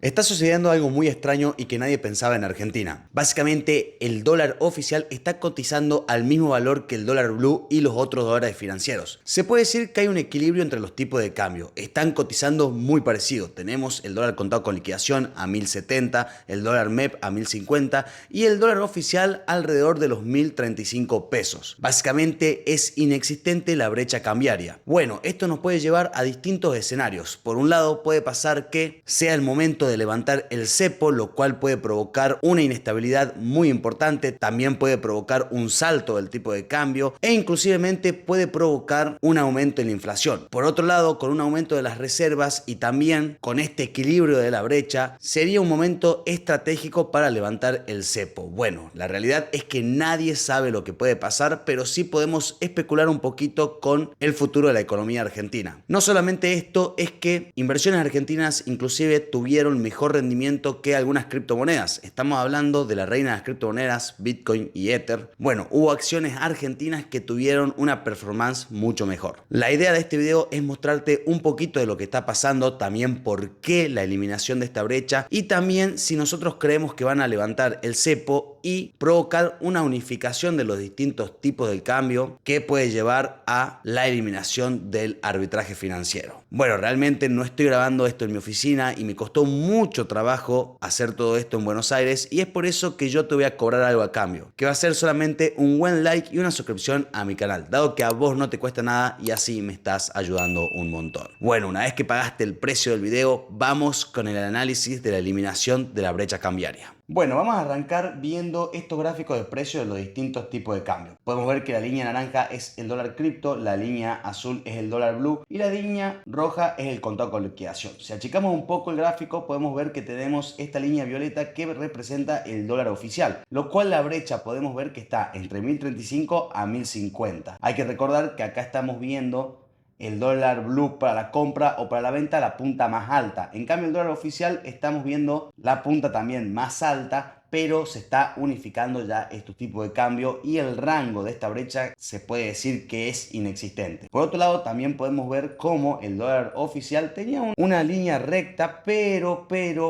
Está sucediendo algo muy extraño y que nadie pensaba en Argentina. Básicamente, el dólar oficial está cotizando al mismo valor que el dólar blue y los otros dólares financieros. Se puede decir que hay un equilibrio entre los tipos de cambio. Están cotizando muy parecido. Tenemos el dólar contado con liquidación a 1070, el dólar MEP a 1050 y el dólar oficial alrededor de los 1035 pesos. Básicamente es inexistente la brecha cambiaria. Bueno, esto nos puede llevar a distintos escenarios. Por un lado, puede pasar que sea el momento de levantar el cepo, lo cual puede provocar una inestabilidad muy importante, también puede provocar un salto del tipo de cambio e inclusivemente puede provocar un aumento en la inflación. Por otro lado, con un aumento de las reservas y también con este equilibrio de la brecha, sería un momento estratégico para levantar el cepo. Bueno, la realidad es que nadie sabe lo que puede pasar, pero sí podemos especular un poquito con el futuro de la economía argentina. No solamente esto, es que inversiones argentinas inclusive tuvieron mejor rendimiento que algunas criptomonedas. Estamos hablando de la reina de las criptomonedas, Bitcoin y Ether. Bueno, hubo acciones argentinas que tuvieron una performance mucho mejor. La idea de este video es mostrarte un poquito de lo que está pasando, también por qué la eliminación de esta brecha y también si nosotros creemos que van a levantar el cepo y provocar una unificación de los distintos tipos de cambio que puede llevar a la eliminación del arbitraje financiero. Bueno, realmente no estoy grabando esto en mi oficina y me costó mucho trabajo hacer todo esto en Buenos Aires y es por eso que yo te voy a cobrar algo a cambio, que va a ser solamente un buen like y una suscripción a mi canal, dado que a vos no te cuesta nada y así me estás ayudando un montón. Bueno, una vez que pagaste el precio del video, vamos con el análisis de la eliminación de la brecha cambiaria. Bueno, vamos a arrancar viendo estos gráficos de precios de los distintos tipos de cambio. Podemos ver que la línea naranja es el dólar cripto, la línea azul es el dólar blue y la línea roja es el contado con liquidación. Si achicamos un poco el gráfico, podemos ver que tenemos esta línea violeta que representa el dólar oficial, lo cual la brecha podemos ver que está entre 1035 a 1050. Hay que recordar que acá estamos viendo el dólar blue para la compra o para la venta, la punta más alta. En cambio, el dólar oficial estamos viendo la punta también más alta, pero se está unificando ya estos tipos de cambio y el rango de esta brecha se puede decir que es inexistente. Por otro lado, también podemos ver cómo el dólar oficial tenía una línea recta, pero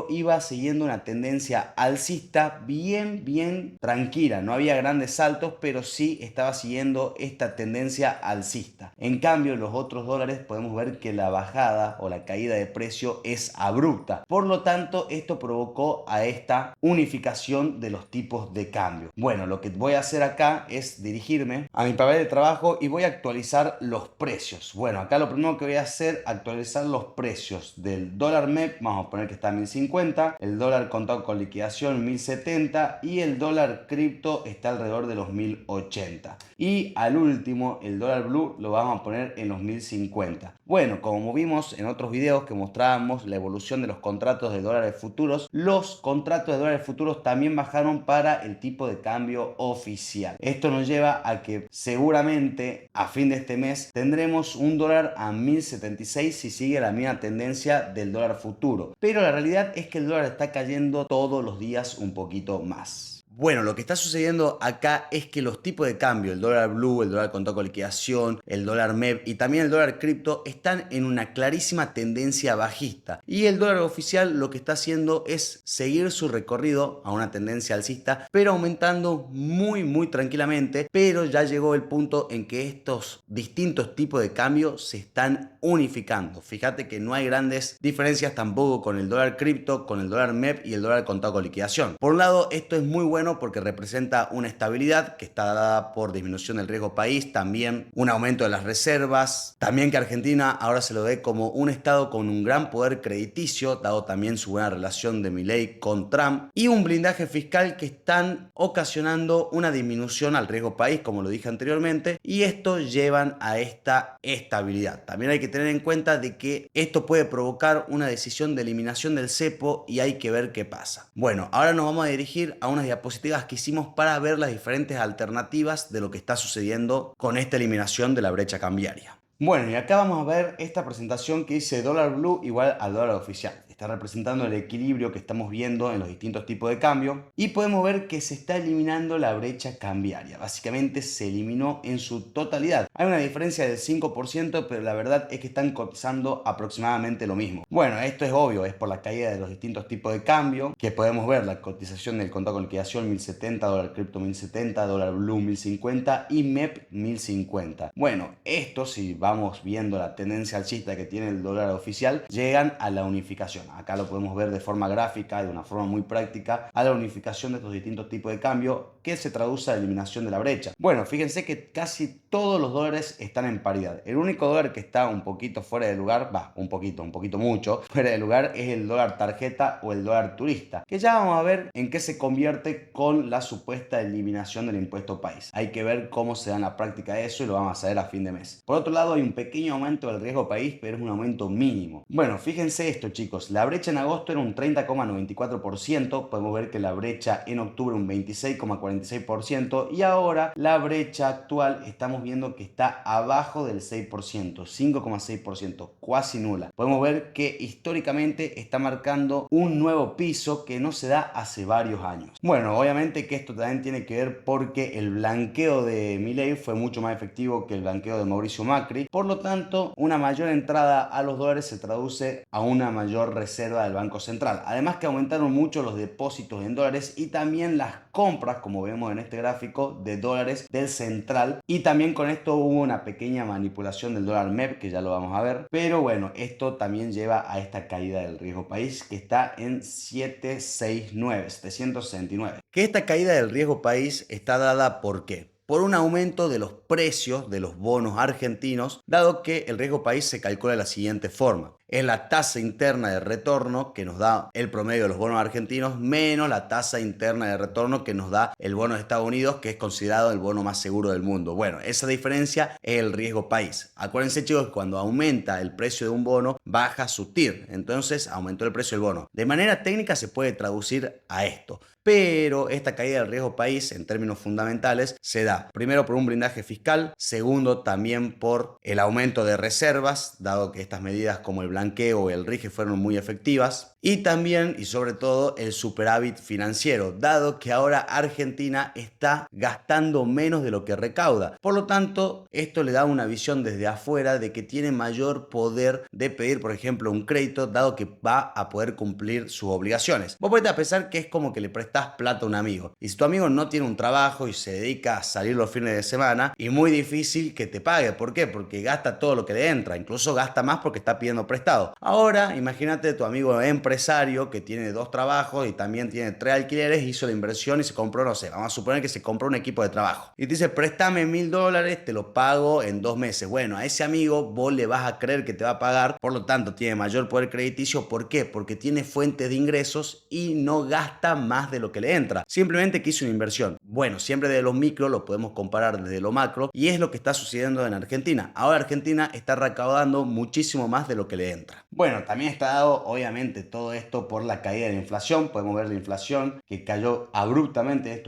iba siguiendo una tendencia alcista bien tranquila. No había grandes saltos, pero sí estaba siguiendo esta tendencia alcista. En cambio, los otros dólares podemos ver que la bajada o la caída de precio es abrupta. Por lo tanto, esto provocó a esta unificación de los tipos de cambio. Bueno, lo que voy a hacer acá es dirigirme a mi papel de trabajo y voy a actualizar los precios. Bueno, acá lo primero que voy a hacer es actualizar los precios del dólar MEP, vamos a poner que está en 1050, el dólar contado con liquidación 1070 y el dólar cripto está alrededor de los 1080. Y al último, el dólar blue lo vamos a poner en los 1050. Bueno, como vimos en otros videos que mostrábamos la evolución de los contratos de dólares futuros, los contratos de dólares futuros también bajaron para el tipo de cambio oficial. Esto nos lleva a que seguramente a fin de este mes tendremos un dólar a 1076 si sigue la misma tendencia del dólar futuro. Pero la realidad es que el dólar está cayendo todos los días un poquito más. Bueno, lo que está sucediendo acá es que los tipos de cambio, el dólar blue, el dólar contado con liquidación, el dólar MEP y también el dólar cripto están en una clarísima tendencia bajista. Y el dólar oficial lo que está haciendo es seguir su recorrido a una tendencia alcista, pero aumentando muy tranquilamente. Pero ya llegó el punto en que estos distintos tipos de cambio se están unificando. Fíjate que no hay grandes diferencias tampoco con el dólar cripto, con el dólar MEP y el dólar contado con liquidación. Por un lado, esto es muy bueno porque representa una estabilidad que está dada por disminución del riesgo país, también un aumento de las reservas, también que Argentina ahora se lo ve como un estado con un gran poder crediticio, dado también su buena relación de Milei con Trump, y un blindaje fiscal que están ocasionando una disminución al riesgo país, como lo dije anteriormente, y esto llevan a esta estabilidad. También hay que tener en cuenta de que esto puede provocar una decisión de eliminación del cepo y hay que ver qué pasa. Bueno, ahora nos vamos a dirigir a unas diapositivas que hicimos para ver las diferentes alternativas de lo que está sucediendo con esta eliminación de la brecha cambiaria. Bueno, y acá vamos a ver esta presentación que dice dólar blue igual al dólar oficial. está representando el equilibrio que estamos viendo en los distintos tipos de cambio y podemos ver que se está eliminando la brecha cambiaria. Básicamente se eliminó en su totalidad. Hay una diferencia del 5%, pero la verdad es que están cotizando aproximadamente lo mismo. Bueno, esto es obvio, es por la caída de los distintos tipos de cambio que podemos ver la cotización del contado con liquidación 1070, dólar cripto 1070, dólar blue 1050 y MEP 1050. Bueno, esto, si vamos viendo la tendencia alcista que tiene el dólar oficial, llegan a la unificación. Acá lo podemos ver de forma gráfica y de una forma muy práctica, a la unificación de estos distintos tipos de cambio que se traduce a la eliminación de la brecha. Bueno, fíjense que casi todos los dólares están en paridad. El único dólar que está un poquito fuera de lugar, un poquito mucho fuera de lugar, es el dólar tarjeta o el dólar turista, que ya vamos a ver en qué se convierte con la supuesta eliminación del impuesto país. Hay que ver cómo se da en la práctica eso y lo vamos a ver a fin de mes. Por otro lado, hay un pequeño aumento del riesgo país, pero es un aumento mínimo. Bueno, fíjense esto, chicos. La brecha en agosto era un 30,94%. Podemos ver que la brecha en octubre un 26,46% y ahora la brecha actual estamos viendo que está abajo del 6%, 5,6%, casi nula. Podemos ver que históricamente está marcando un nuevo piso que no se da hace varios años. Bueno, obviamente que esto también tiene que ver porque el blanqueo de Milei fue mucho más efectivo que el blanqueo de Mauricio Macri. Por lo tanto, una mayor entrada a los dólares se traduce a una mayor reserva del Banco Central. Además que aumentaron mucho los depósitos en dólares y también las compras, como vemos en este gráfico, de dólares del central. Y también con esto hubo una pequeña manipulación del dólar MEP, que ya lo vamos a ver. Pero bueno, esto también lleva a esta caída del riesgo país, que está en 769. Que esta caída del riesgo país está dada ¿por qué? Por un aumento de los precios de los bonos argentinos, dado que el riesgo país se calcula de la siguiente forma. Es la tasa interna de retorno que nos da el promedio de los bonos argentinos menos la tasa interna de retorno que nos da el bono de Estados Unidos, que es considerado el bono más seguro del mundo. Bueno, esa diferencia es el riesgo país. Acuérdense, chicos, que cuando aumenta el precio de un bono, baja su TIR. Entonces, aumentó el precio del bono. De manera técnica se puede traducir a esto. Pero esta caída del riesgo país, en términos fundamentales, se da primero por un blindaje fiscal, segundo también por el aumento de reservas, dado que estas medidas como el blanqueo o el RIGE fueron muy efectivas, y también y sobre todo el superávit financiero, dado que ahora Argentina está gastando menos de lo que recauda. Por lo tanto, esto le da una visión desde afuera de que tiene mayor poder de pedir, por ejemplo, un crédito, dado que va a poder cumplir sus obligaciones. Vos podés pensar que es como que le prestas plata a un amigo. Y si tu amigo no tiene un trabajo y se dedica a salir los fines de semana, es muy difícil que te pague. ¿Por qué? Porque gasta todo lo que le entra. Incluso gasta más porque está pidiendo prestado. Ahora, imagínate tu amigo empresario que tiene 2 trabajos y también tiene 3 alquileres, hizo la inversión y se compró, no sé, vamos a suponer que se compró un equipo de trabajo. Y te dice, préstame $1000, te lo pago en 2 meses. Bueno, a ese amigo vos le vas a creer que te va a pagar, por lo tanto tiene mayor poder crediticio. ¿Por qué? Porque tiene fuentes de ingresos y no gasta más de lo que le entra, simplemente que hizo una inversión. Bueno, siempre de lo micro lo podemos comparar desde lo macro y es lo que está sucediendo en Argentina. Ahora Argentina está recaudando muchísimo más de lo que le entra. Bueno, también está dado obviamente todo esto por la caída de la inflación. Podemos ver la inflación que cayó abruptamente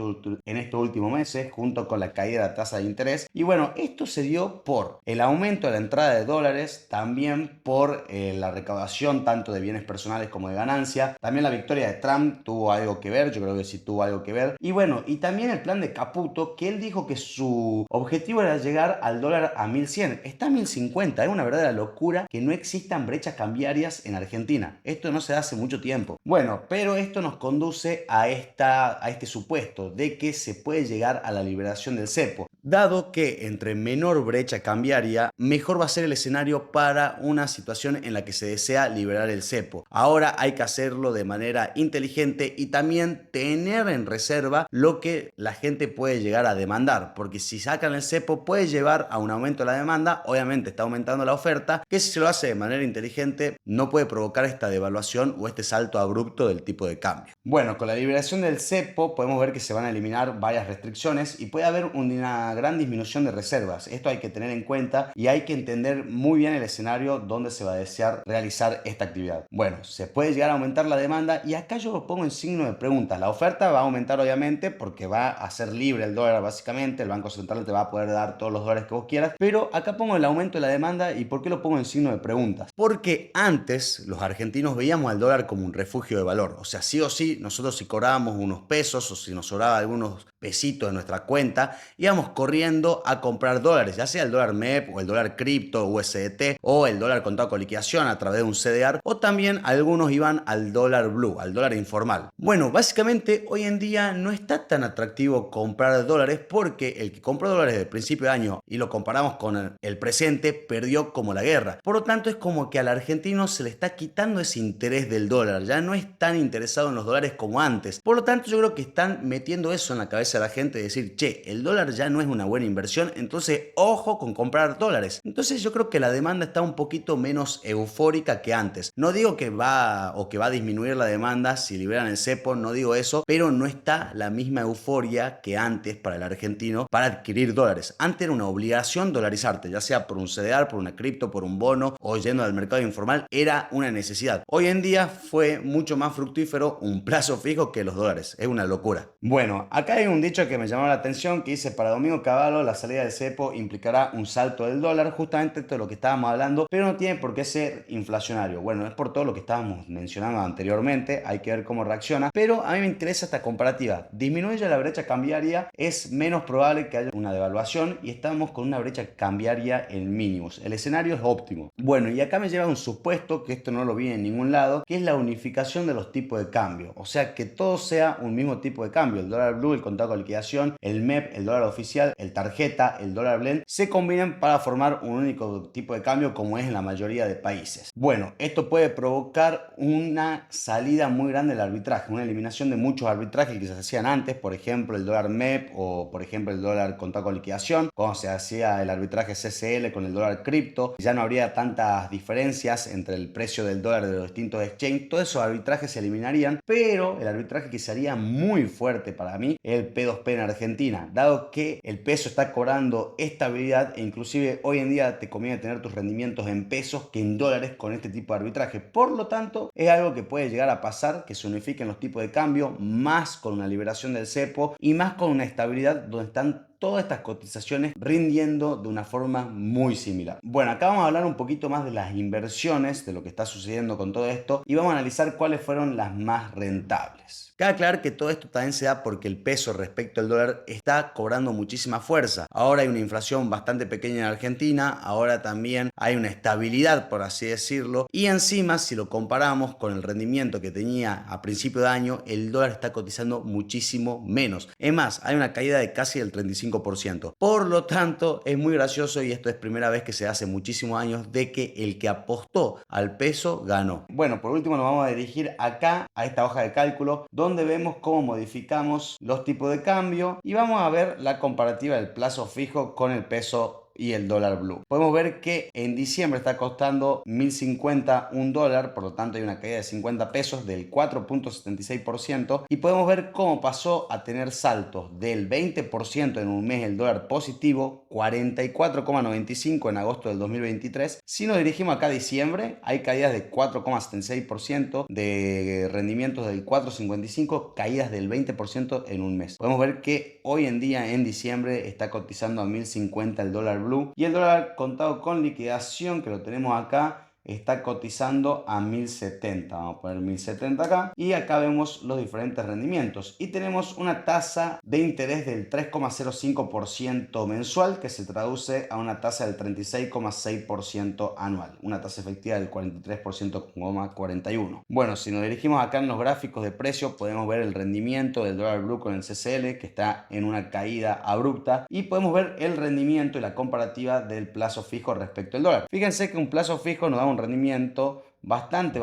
en estos últimos meses junto con la caída de la tasa de interés. Y bueno, esto se dio por el aumento de la entrada de dólares, también por la recaudación tanto de bienes personales como de ganancia. También la victoria de Trump tuvo algo que ver, yo creo que sí tuvo algo que ver. Y bueno, y también el plan de Caputo, que él dijo que su objetivo era llegar al dólar a 1100. Está a 1050, es una verdadera locura que no existan brechas cambiarias en Argentina. Esto no se da hace mucho tiempo. Bueno, pero esto nos conduce a este supuesto de que se puede llegar a la liberación del cepo, dado que entre menor brecha cambiaria, mejor va a ser el escenario para una situación en la que se desea liberar el cepo. Ahora hay que hacerlo de manera inteligente y también tener en reserva lo que la gente puede llegar a demandar, porque si sacan el cepo puede llevar a un aumento de la demanda. Obviamente está aumentando la oferta, que si se lo hace de manera inteligente no puede provocar esta devaluación o este salto abrupto del tipo de cambio. Bueno, con la liberación del cepo podemos ver que se van a eliminar varias restricciones y puede haber una gran disminución de reservas. Esto hay que tener en cuenta y hay que entender muy bien el escenario donde se va a desear realizar esta actividad. Bueno, se puede llegar a aumentar la demanda y acá yo lo pongo en signo de preguntas. La oferta va a aumentar obviamente porque va a ser libre el dólar básicamente, el Banco Central te va a poder dar todos los dólares que vos quieras, pero acá pongo el aumento de la demanda. ¿Y por qué lo pongo en signo de preguntas? Porque antes los argentinos veíamos al dólar como un refugio de valor, o sea, sí o sí, nosotros si cobrábamos unos pesos o si nos sobraba algunos pesitos en nuestra cuenta, íbamos corriendo a comprar dólares, ya sea el dólar MEP o el dólar cripto USDT o el dólar contado con liquidación a través de un CDR, o también algunos iban al dólar blue, al dólar informal. Bueno, básicamente hoy en día no está tan atractivo comprar dólares porque el que compró dólares del principio de año y lo comparamos con el presente, perdió como la guerra. Por lo tanto, es como que al argentino se le está quitando ese interés del dólar, ya no es tan interesado en los dólares como antes. Por lo tanto, yo creo que están metiendo eso en la cabeza de la gente, de decir, che, el dólar ya no es una buena inversión, entonces ojo con comprar dólares. Entonces yo creo que la demanda está un poquito menos eufórica que antes. No digo que va a disminuir la demanda si liberan el cepo, no digo eso, pero no está la misma euforia que antes para el argentino para adquirir dólares. Antes era una obligación dolarizarte, ya sea por un CDR, por una cripto, por un bono o yendo al mercado informal, era una necesidad. Hoy en día fue mucho más fructífero un plazo fijo que los dólares. Es una locura. Bueno, acá hay un dicho que me llamó la atención que dice: para Domingo Cavallo la salida del cepo implicará un salto del dólar. Justamente esto es lo que estábamos hablando, pero no tiene por qué ser inflacionario. Bueno, es por todo lo que estábamos mencionando anteriormente, hay que ver cómo reacciona, pero a mí me interesa esta comparativa. Disminuye la brecha cambiaria, es menos probable que haya una devaluación y estamos con una brecha cambiaria en mínimos. El escenario es óptimo. Bueno, y acá me lleva un supuesto, que esto no lo vi en ningún lado, que es la unificación de los tipos de cambio. O sea, que todo sea un mismo tipo de cambio. El dólar blue, el contado con liquidación, el MEP, el dólar oficial, el tarjeta, el dólar blend, se combinan para formar un único tipo de cambio como es en la mayoría de países. Bueno, esto puede provocar una salida muy grande del arbitraje, una eliminación de muchos arbitrajes que se hacían antes, por ejemplo el dólar MEP o por ejemplo el dólar contado con liquidación, cuando se hacía el arbitraje CCL con el dólar cripto, ya no habría tantas diferencias entre el precio del dólar de los distintos exchanges, todos esos arbitrajes se eliminarían, pero el arbitraje que sería muy fuerte para mí es el P2P en Argentina, dado que el peso está cobrando estabilidad e inclusive hoy en día te conviene tener tus rendimientos en pesos que en dólares con este tipo de arbitraje. Por lo tanto, es algo que puede llegar a pasar, que se unifiquen los tipos de cambio, más con una liberación del cepo y más con una estabilidad donde están todas estas cotizaciones rindiendo de una forma muy similar. Bueno, acá vamos a hablar un poquito más de las inversiones, de lo que está sucediendo con todo esto y vamos a analizar cuáles fueron las más rentables. Cabe aclarar que todo esto también se da porque el peso respecto al dólar está cobrando muchísima fuerza. Ahora hay una inflación bastante pequeña en Argentina, ahora también hay una estabilidad, por así decirlo, y encima si lo comparamos con el rendimiento que tenía a principio de año, el dólar está cotizando muchísimo menos. Es más, hay una caída de casi el 35%. Por lo tanto, es muy gracioso y esto es primera vez que se hace muchísimos años de que el que apostó al peso ganó. Bueno, por último nos vamos a dirigir acá a esta hoja de cálculo donde vemos cómo modificamos los tipos de cambio y vamos a ver la comparativa del plazo fijo con el peso y el dólar blue. Podemos ver que en diciembre está costando 1050 un dólar, por lo tanto hay una caída de 50 pesos del 4.76% y podemos ver cómo pasó a tener saltos del 20% en un mes el dólar positivo, 44,95 en agosto del 2023. Si nos dirigimos acá a diciembre, hay caídas de 4,76%, de rendimientos del 4,55, caídas del 20% en un mes. Podemos ver que hoy en día en diciembre está cotizando a 1050 el dólar blue y el dólar contado con liquidación, que lo tenemos acá, está cotizando a 1070. Vamos a poner 1070 acá y acá vemos los diferentes rendimientos y tenemos una tasa de interés del 3,05% mensual, que se traduce a una tasa del 36,6% anual, una tasa efectiva del 43,41%. Bueno, si nos dirigimos acá en los gráficos de precio, podemos ver el rendimiento del dólar blue con el CCL, que está en una caída abrupta, y podemos ver el rendimiento y la comparativa del plazo fijo respecto al dólar. Fíjense que un plazo fijo nos da un rendimiento bastante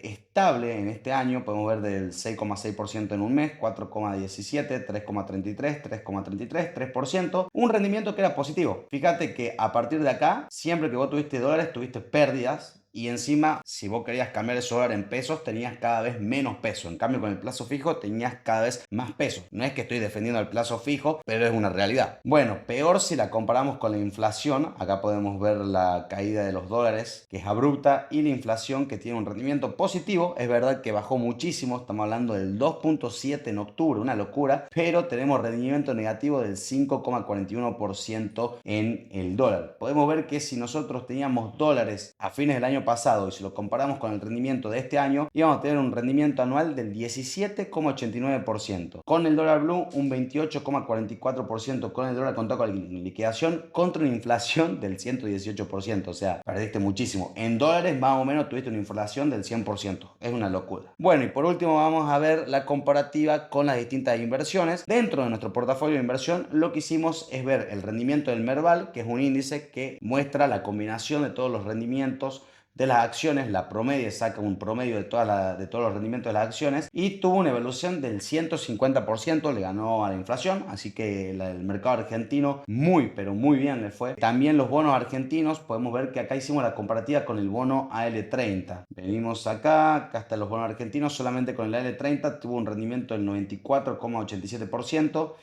estable en este año. Podemos ver del 6,6% en un mes, 4,17, 3,33, 3,33, 3%, un rendimiento que era positivo. Fíjate que a partir de acá, siempre que vos tuviste dólares, tuviste pérdidas y encima si vos querías cambiar ese dólar en pesos tenías cada vez menos peso. En cambio con el plazo fijo tenías cada vez más peso. No es que estoy defendiendo el plazo fijo, pero es una realidad. Bueno, peor si la comparamos con la inflación. Acá podemos ver la caída de los dólares, que es abrupta, y la inflación, que tiene un rendimiento positivo. Es verdad que bajó muchísimo, estamos hablando del 2.7 en octubre, una locura, pero tenemos rendimiento negativo del 5,41% en el dólar. Podemos ver que si nosotros teníamos dólares a fines del año pasado y si lo comparamos con el rendimiento de este año, íbamos a tener un rendimiento anual del 17,89%. Con el dólar blue un 28,44%, con el dólar contado con liquidación, contra una inflación del 118%. O sea, perdiste muchísimo. En dólares más o menos tuviste una inflación del 100%. Es una locura. Bueno, y por último vamos a ver la comparativa con las distintas inversiones. Dentro de nuestro portafolio de inversión lo que hicimos es ver el rendimiento del Merval, que es un índice que muestra la combinación de todos los rendimientos de las acciones. La promedio saca un promedio de todos los rendimientos de las acciones y tuvo una evolución del 150%, le ganó a la inflación, así que el mercado argentino muy pero muy bien le fue. También los bonos argentinos, podemos ver que acá hicimos la comparativa con el bono AL30. Venimos acá están los bonos argentinos, solamente con el AL30 tuvo un rendimiento del 94,87%.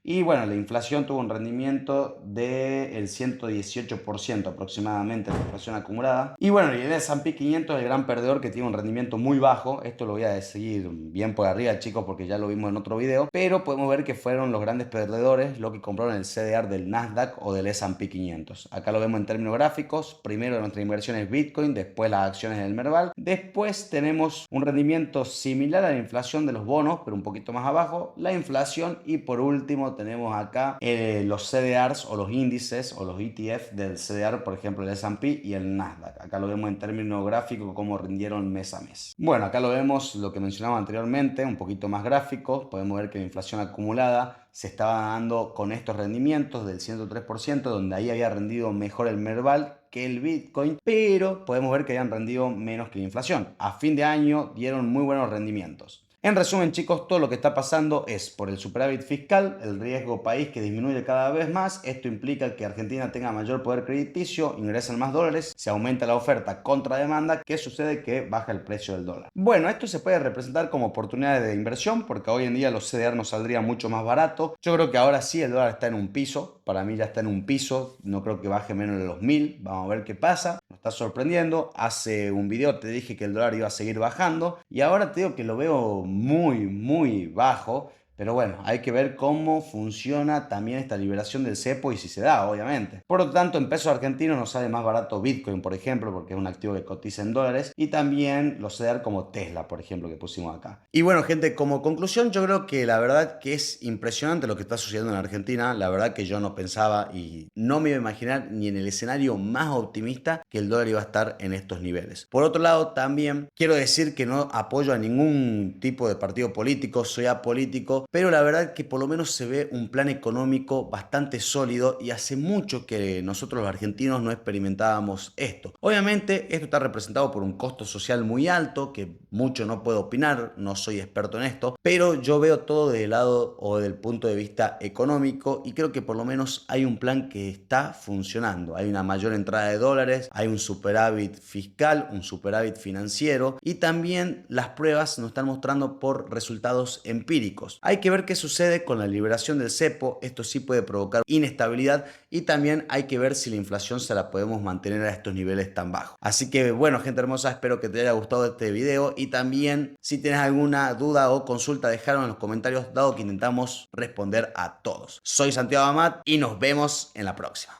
Y bueno, la inflación tuvo un rendimiento del 118% aproximadamente, la inflación acumulada. Y bueno, y el S&P 500 es el gran perdedor, que tiene un rendimiento muy bajo. Esto lo voy a seguir bien por arriba, chicos, porque ya lo vimos en otro video. Pero podemos ver que fueron los grandes perdedores los que compraron el CDR del Nasdaq o del S&P 500. Acá lo vemos en términos gráficos. Primero nuestra inversión es Bitcoin, después las acciones del Merval. Después tenemos un rendimiento similar a la inflación de los bonos, pero un poquito más abajo, la inflación. Y por último tenemos acá los CDRs o los índices o los ETF del CDR, por ejemplo el S&P y el Nasdaq. Acá lo vemos en términos gráficos cómo rindieron mes a mes. Bueno, acá lo vemos lo que mencionaba anteriormente, un poquito más gráfico. Podemos ver que la inflación acumulada se estaba dando con estos rendimientos del 103%, donde ahí había rendido mejor el Merval que el Bitcoin, pero podemos ver que habían rendido menos que la inflación. A fin de año dieron muy buenos rendimientos. En resumen, chicos, todo lo que está pasando es por el superávit fiscal, el riesgo país que disminuye cada vez más. Esto implica que Argentina tenga mayor poder crediticio, ingresan más dólares, se aumenta la oferta contra demanda. ¿Qué sucede? Que baja el precio del dólar. Bueno, esto se puede representar como oportunidades de inversión, porque hoy en día los CDR nos saldrían mucho más barato. Yo creo que ahora sí el dólar está en un piso. Para mí ya está en un piso. No creo que baje menos de los 1000. Vamos a ver qué pasa. Nos está sorprendiendo. Hace un video te dije que el dólar iba a seguir bajando y ahora te digo que lo veo muy bajo. Pero bueno, hay que ver cómo funciona también esta liberación del cepo y si se da, obviamente. Por lo tanto, en pesos argentinos nos sale más barato Bitcoin, por ejemplo, porque es un activo que cotiza en dólares. Y también los CDR como Tesla, por ejemplo, que pusimos acá. Y bueno, gente, como conclusión, yo creo que la verdad que es impresionante lo que está sucediendo en Argentina. La verdad que yo no pensaba y no me iba a imaginar ni en el escenario más optimista que el dólar iba a estar en estos niveles. Por otro lado, también quiero decir que no apoyo a ningún tipo de partido político, soy apolítico, pero la verdad que por lo menos se ve un plan económico bastante sólido y hace mucho que nosotros los argentinos no experimentábamos esto. Obviamente esto está representado por un costo social muy alto que mucho no puedo opinar, no soy experto en esto, pero yo veo todo del lado o del punto de vista económico y creo que por lo menos hay un plan que está funcionando. Hay una mayor entrada de dólares, hay un superávit fiscal, un superávit financiero y también las pruebas nos están mostrando por resultados empíricos. Hay que ver qué sucede con la liberación del cepo. Esto sí puede provocar inestabilidad y también hay que ver si la inflación se la podemos mantener a estos niveles tan bajos. Así que bueno, gente hermosa, espero que te haya gustado este video y también si tienes alguna duda o consulta déjalo en los comentarios, dado que intentamos responder a todos. Soy Santiago Amat y nos vemos en la próxima.